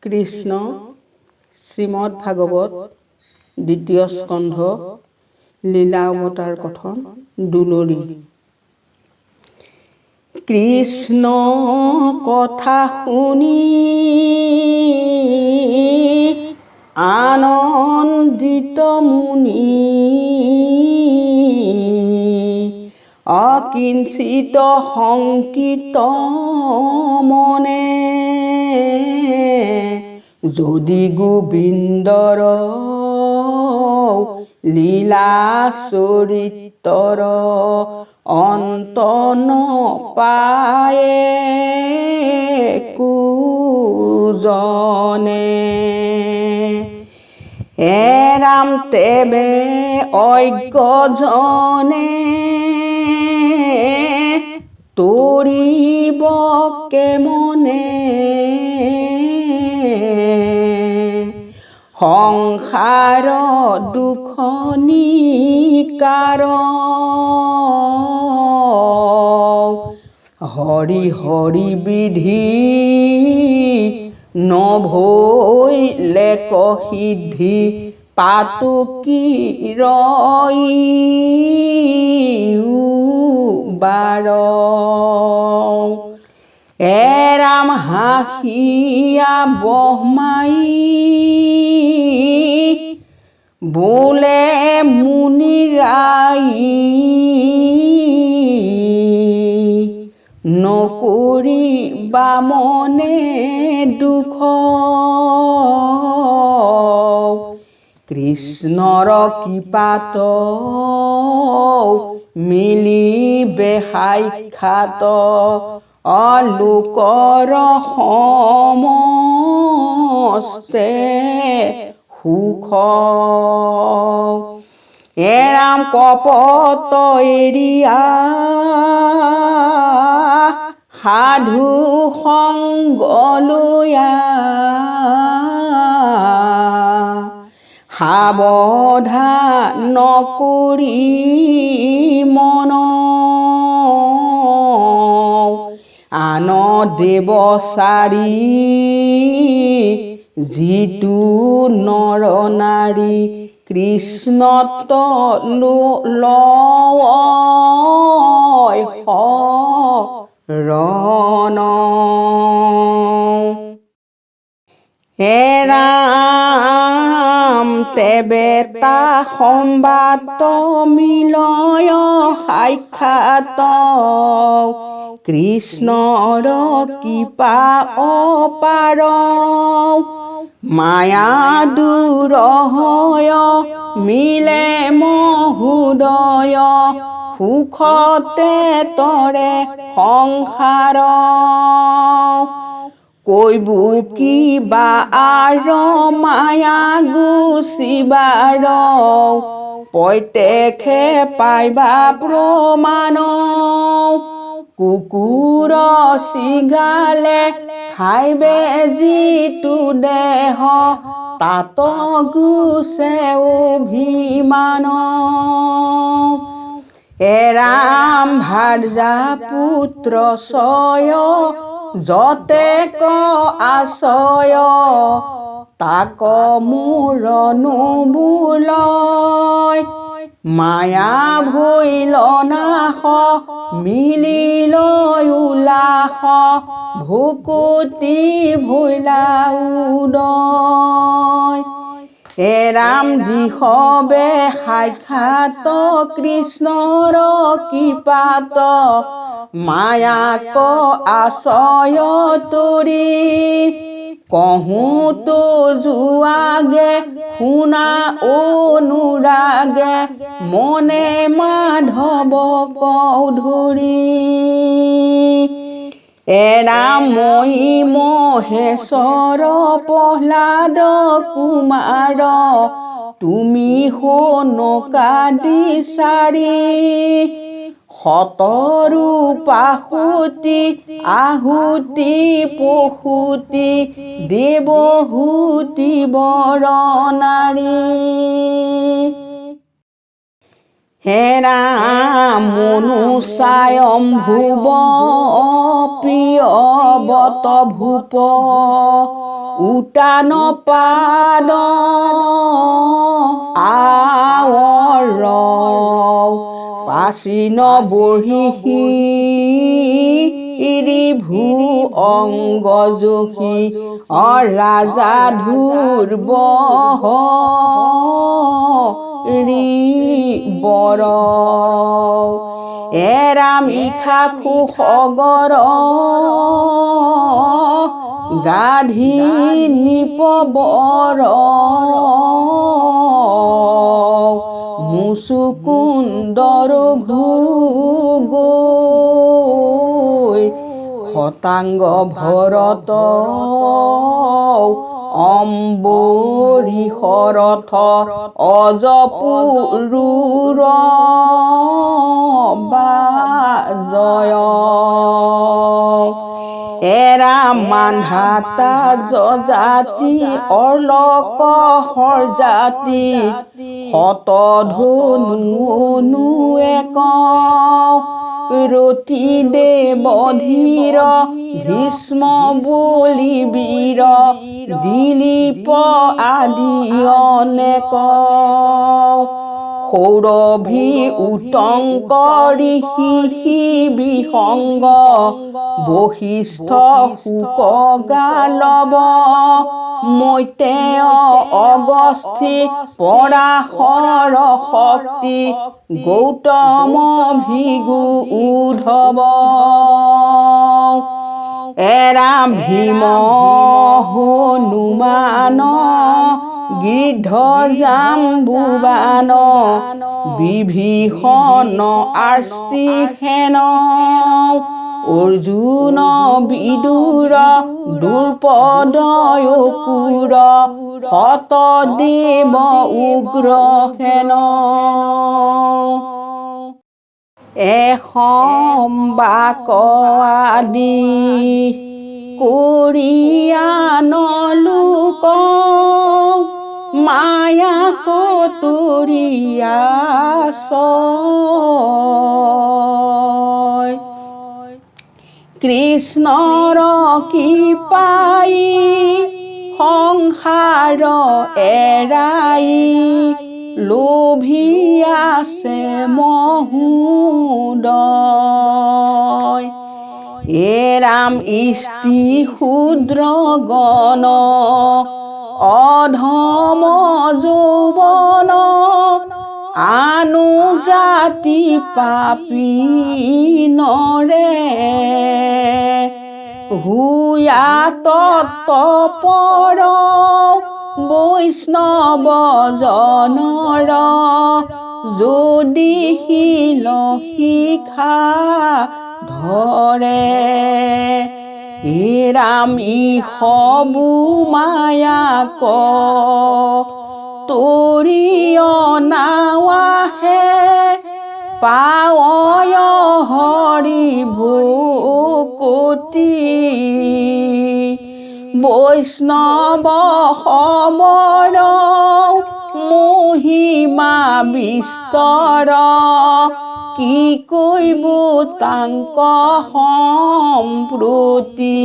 কৃষ্ণ শ্ৰীমদ ভাগৱত দ্বিতীয় স্কন্ধ লীলা অৱতাৰ কথন দুলৰী। কৃষ্ণ কথা শুনি আনন্দিত মুনি অকিঞ্চিত শংকিত মনে যদি গোবিন্দৰ লীলা চৰিতৰ অন্ত নপায়ে কুজনে ৰাম তেবে অজ্ঞজনে তৰিব কেমনে সংসাৰ দুখ নিকাৰ হৰি হৰি বিধি নভৈলে সিদ্ধি পাতো কি ৰই বাৰ ৰাম হাঁহিয়া বহমাই বোলে মুনিৰাই নকৰিবা মনে দুখ কৃষ্ণৰ কৃপাত মিলিবে সাক্ষাৎ লোকৰ সমস্তে সুখ ৰাম কপট এৰিয়া সাধু সংগ লয়া সাৱধান কৰি মন আন দেৱ চাৰি যিটো নৰ নাৰী কৃষ্ণত লয় শৰণ ৰাম তেবে তা সম্বাদ মিলয় সাক্ষাৎ কৃষ্ণৰ কৃপা অপাৰ মায়া দূৰ হয় মিলে মহোদয় সুখতে তৰে সংসাৰ কৈবো কিবা আৰ মায়া গুচিবাৰ প্ৰত্যক্ষে পাইবা প্ৰমাণ কুকুৰ চিগালে খাইবে যিটো দেহ তাত গুছে অভিমান ৰাম ভাৰ্যা পুত্ৰ ছয় যতে ক আশয় তাক মোৰ নুবুলয় মায়া ভৈল নাশ মিলিল উলাস ভুকুতি ভৈলা উদয় ৰাম যিহবে সাক্ষাৎ কৃষ্ণৰ কৃপাত মায়াক আশ্ৰয় তৰি কহোতো যোৱাগে শুনা অনুৰাগে মনে মাধৱ কৌধুৰী ৰাম মই মহেশ্বৰ প্ৰহ্লাদ কুমাৰ তুমি সনকাদি চাৰি শতৰূপাহুতি আহুতি পশুতি দেৱহুতি বৰ নাৰী হে ৰাম মনুস্বয়ম্ভুৱ প্ৰিয় বত ভূপ উতান পাদ আৱৰ প্ৰাচীন বহিষী ভূ অংগ যোশী ৰাজা ধুৰ্বহ বৰ এৰাম ইখাখু সগৰ গাধী নিপবৰ মুচুকুন্দৰ গৈ শতাংগ ভৰত অম্বৰী শৰথ অজপুৰুৰ বাজয় এৰাম মান্ধাতা যজাতি অৰ্লক হৰজাতি শতধনু এক ৰতি দেৱধীৰ ভীষ্ম বলি বীৰ দিলীপ আদি অনেক সৌৰভী উটংক ঋষি বিসংগ বশিষ্ঠ শুক গালৱ মৈত্ৰেয় অগস্থি পৰাশৰ শক্তি গৌতম ভিগু উদ্ধৱ এৰাম ভীম হনুমান গৃদ্ধ জাম্বুবান বিভীষণ আৰ্ষ্টিসেন অৰ্জুন বিদুৰ দ্ৰুপদ অসুৰ শতদেৱ উগ্ৰসেন এসম্বাক আদি কৰিয়ান লোক মায়া কতুৰিয়া কৃষ্ণৰ কৃপাই সংসাৰ এৰাই লোভি আছে মহোদয় এৰাম ইষ্টি শূদ্ৰ গণ অধম যৌৱন আনুজাতি পাপী নৰে হুয়া তৎপৰ বৈষ্ণৱ জনৰ যদি শিল শিখা ধৰে এৰাম ইহবু মায়াক তৰিয়নাৱাহে পাৱয় হৰি ভকতি বৈষ্ণৱ সমৰ মহিমা বিস্তৰ কি কৰিব তাংক সম্প্ৰতি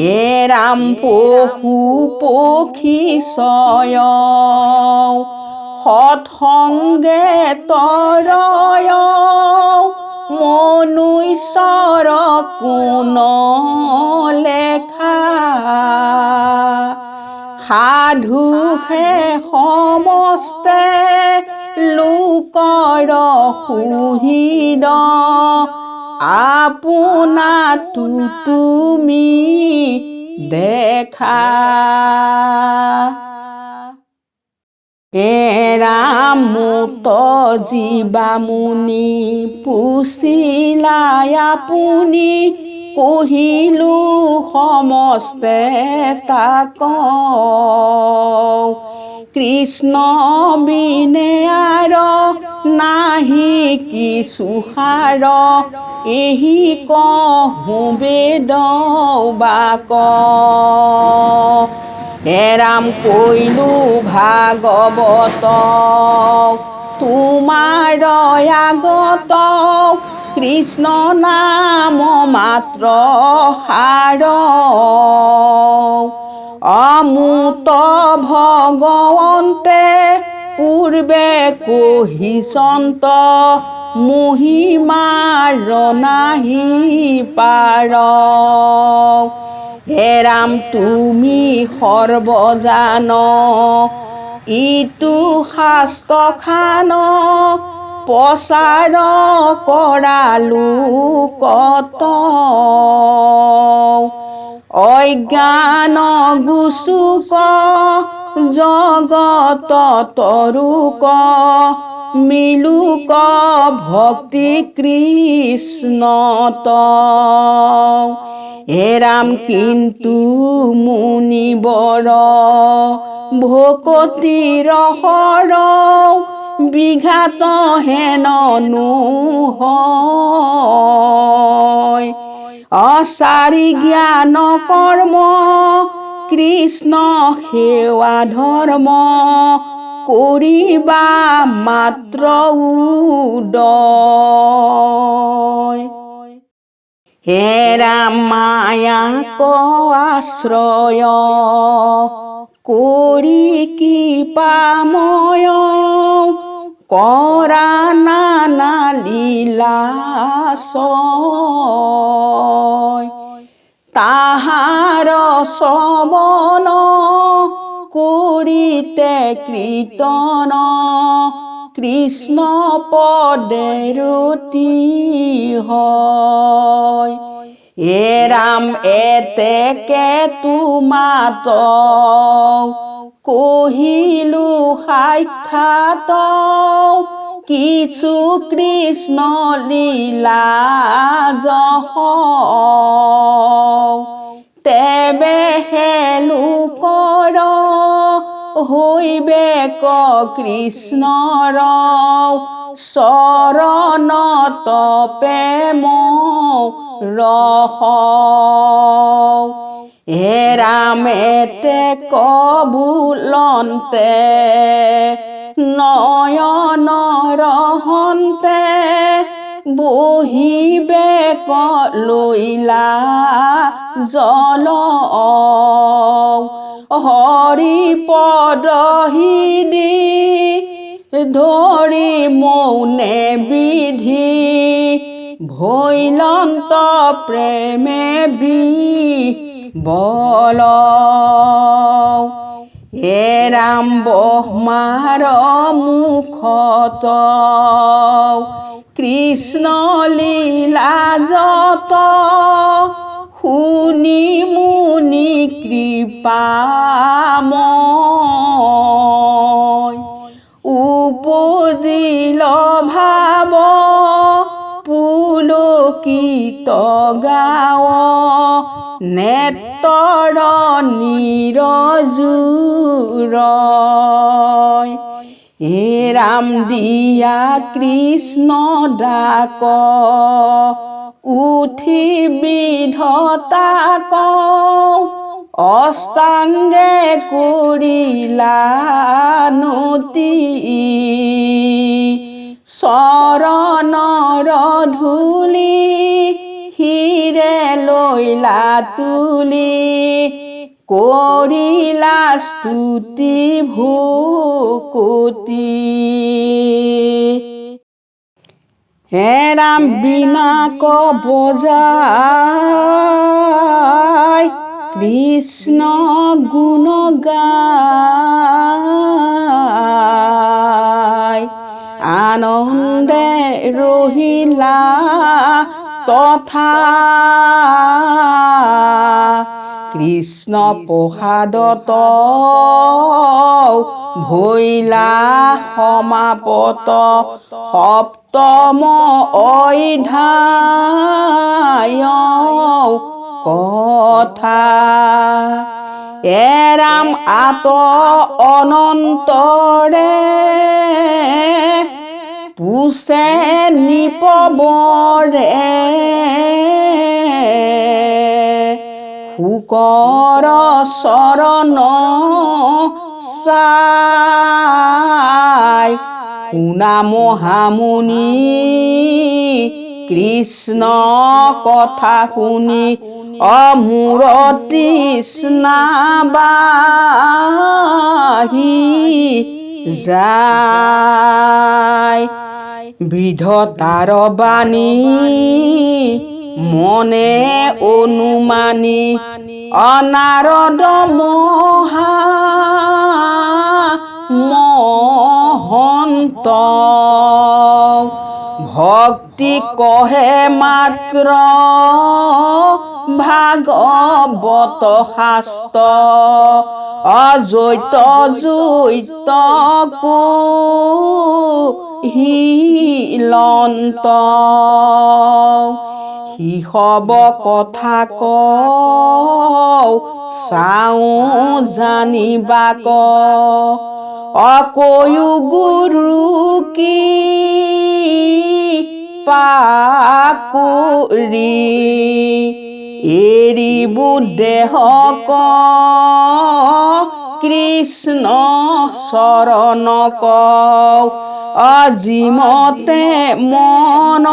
এৰাম পশু পক্ষী চয় সৎসংগে তৰয় মনুষ্যৰ কোন লেখা সাধুহে সমস্তে লোকৰ সুহৃদ আপোনাতো তুমি দেখা এৰাম মুক্ত জীৱামুনি পুছিলাই আপুনি কহিলো সমস্তে তাক কৃষ্ণ বিনে আৰ নাহি কিছু সাৰ এহি কহো বেদ বাক এৰাম কৈলো ভাগৱত তোমাৰ আগত কৃষ্ণ নাম মাত্ৰ সাৰ অমূত ভগৱন্তে পূৰ্বে কহিছন্ত মহিমাৰ নাহি পাৰ হে ৰাম তুমি সৰ্বজান ইটো শাস্ত্ৰখান প্ৰচাৰ কৰালো কত অজ্ঞান গুচুক জগত তৰুক মিলুক ভক্তি কৃষ্ণত হে ৰাম কিন্তু মুনিবৰ ভকতিৰ হৰ বিঘাত হেন নহয় অচাৰি জ্ঞান কৰ্ম কৃষ্ণ সেৱা ধৰ্ম কৰিবা মাত্ৰ উদয় হে ৰাম মায়াক আশ্ৰয় কৰি কৃপাময় কৰা নানা লীলাচয় তাহাৰ শ্ৰৱণ কৰিতে কীৰ্তন কৃষ্ণ পদে ৰতি হয় হে ৰাম এতেকে তোমাত কহিলো সাক্ষাৎ কিছু কৃষ্ণ লীলা জহ তেবে হেলোকৰ হৈবে ক কৃষ্ণৰ চৰণত প্ৰেম ৰহ হে ৰাম এতেক বুলন্তে নয়ন ৰহন্তে বহিবে ক লৈলা জল হৰি পদ হৃদি ধৰি মৌনে বিধি ভৈলন্ত প্ৰেমে বিবল হে ৰাম ব্ৰহ্মাৰ মুখত কৃষ্ণ লীলা যত শুনি মুনি কৃপাময় উপজিল ভাব পুলকিত গাৱ নেত্ৰৰ নিৰজুৰ হে ৰাম দিয়া কৃষ্ণ ডাক উঠি বিধতাক অষ্টাংগে কৰিলা নতি চৰণৰ ধূলি শিৰে লৈলা তুলি কৰিলা স্তুতি ভকতি হে ৰাম বিনাক বজাই কৃষ্ণ গুণ গাই আনন্দে ৰহিলা তথা কৃষ্ণ প্ৰসাদত ভৈলা সমাপত সপ্তম অধ্যায় কথা এৰাম আত অনন্তৰে পুছে নিপবৰে শুকৰ চৰণ চাই শুনা মহামুনি কৃষ্ণ কথা শুনি মোৰ তৃষ্ণা বাহি যায় বিধতাৰ বাণী মনে অনুমানি অনাৰদ মহা মহন্ত ভক্তি কহে মাত্ৰ ভাগৱত শাস্ত্ৰ অজৈত জৈত কুহিলন্ত শিশৱ কথা কওঁ চাওঁ জানিবাক অকয়ো গুৰু কি পাকুৰি এৰিবু দেহক কৃষ্ণ চৰণক অজিমতে মন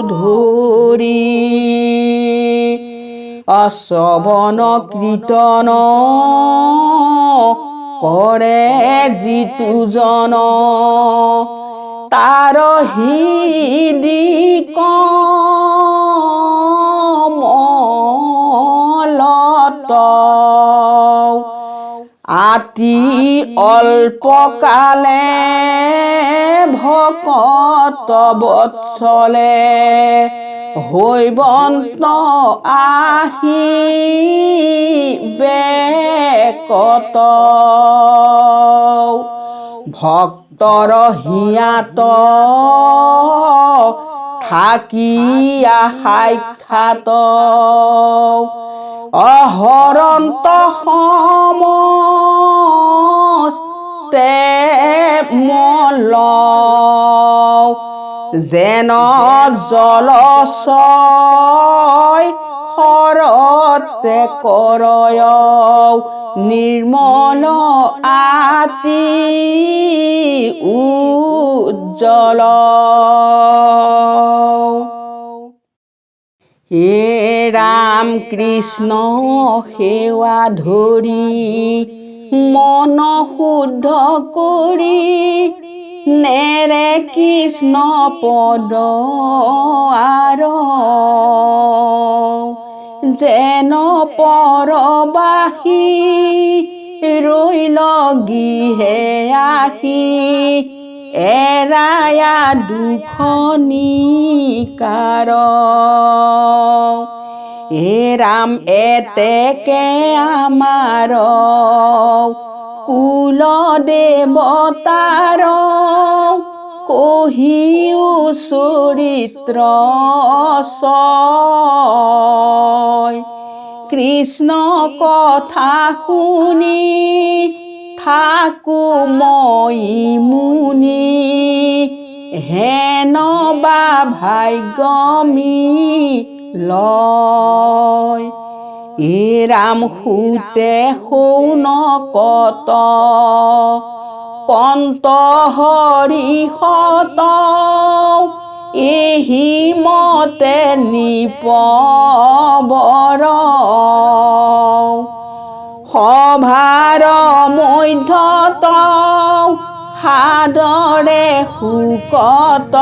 ধৰি অশ্ৰৱণ কীৰ্তন কৰে যিটো জন তাৰ হৃদি কমলত আতি অল্পকালে ভকত বৎসলে হৈবন্ত আহি বেকত ভক্তৰ হিয়াত থাকিয়া সাক্ষাৎ অহৰন্ত সমস্তে মল যেন জলচয় সৰতে কৰয় নিৰ্মল আতি উজ্জ্বল হে ৰাম কৃষ্ণ সেৱা ধৰি মন শুদ্ধ কৰি নেৰে কৃষ্ণ পদ আৰ যেন পৰবাসী ৰৈ লগিহে আহি এৰায়া দুখ নিকাৰ হে ৰাম এতেকে আমাৰ কুল দেৱতাৰ কহিও চৰিত্ৰ কৃষ্ণ কথা শুনি থাকো মই মুনি হেন বা ভাগ্যমি লয় এ ৰাম সুতে শৌনকত কন্ত হৰিহত এহি মতে নিপবৰ সভাৰ মধ্যত সাদৰে শুকত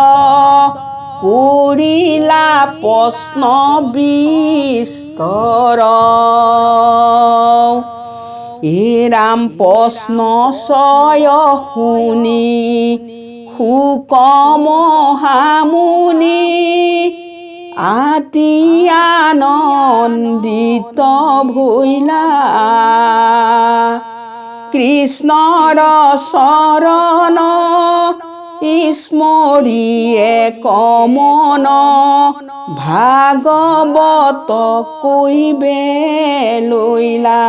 কৰিলা প্ৰশ্ন বিস্তৰ হে ৰাম প্ৰশ্ন ছয় শুনি শুক মহামুনি আতি আনন্দিত ভৈলা কৃষ্ণৰ চৰণ স্মৰিয়ে কমন ভাগৱত কৈবে লৈলা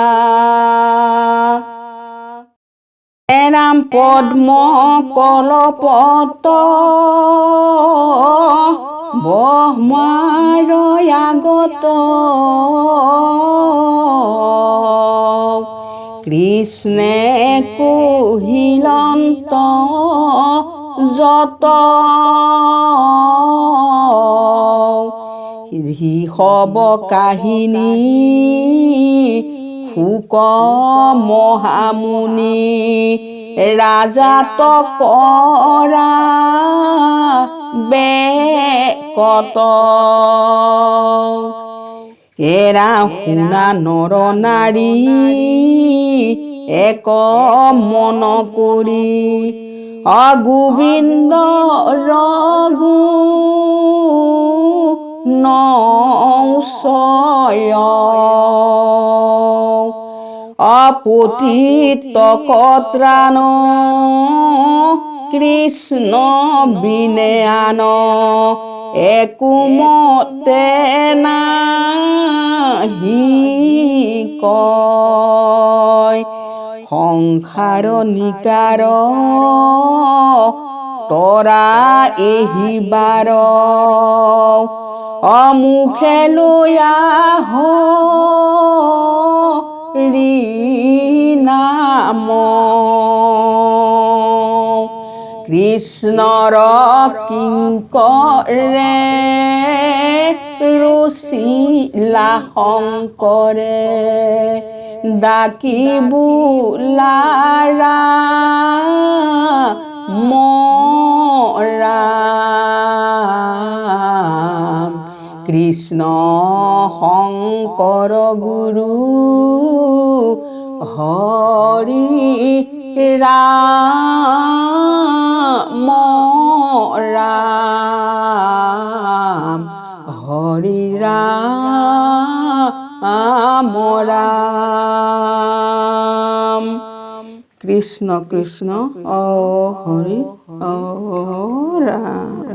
ৰাম পদ্ম কলপত ব্ৰহ্মাৰ আগত কৃষ্ণে কহিলন্ত যত হব কাহিনী শুক মহামুনি ৰাজাত কৰা বেকত এৰা শুনা নৰ নাৰী এক মন কৰি অগোবিন্দ ৰঘু নচয় অপতিত কত্ৰাণ কৃষ্ণ বিনে আন একোমতে নাহি কয় সংসাৰ নিকাৰ তৰা এহিবাৰ অমুখে লৈ আহ নাম কৃষ্ণৰ কিংকৰে ৰুচিলা শংকৰে ডাকি বোলাৰা ৰাম কৃষ্ণ শংকৰ গুৰু হৰি ৰাম ৰাম হৰি ৰাম ৰাম কৃষ্ণ কৃষ্ণ অ হৰি অ ৰাম।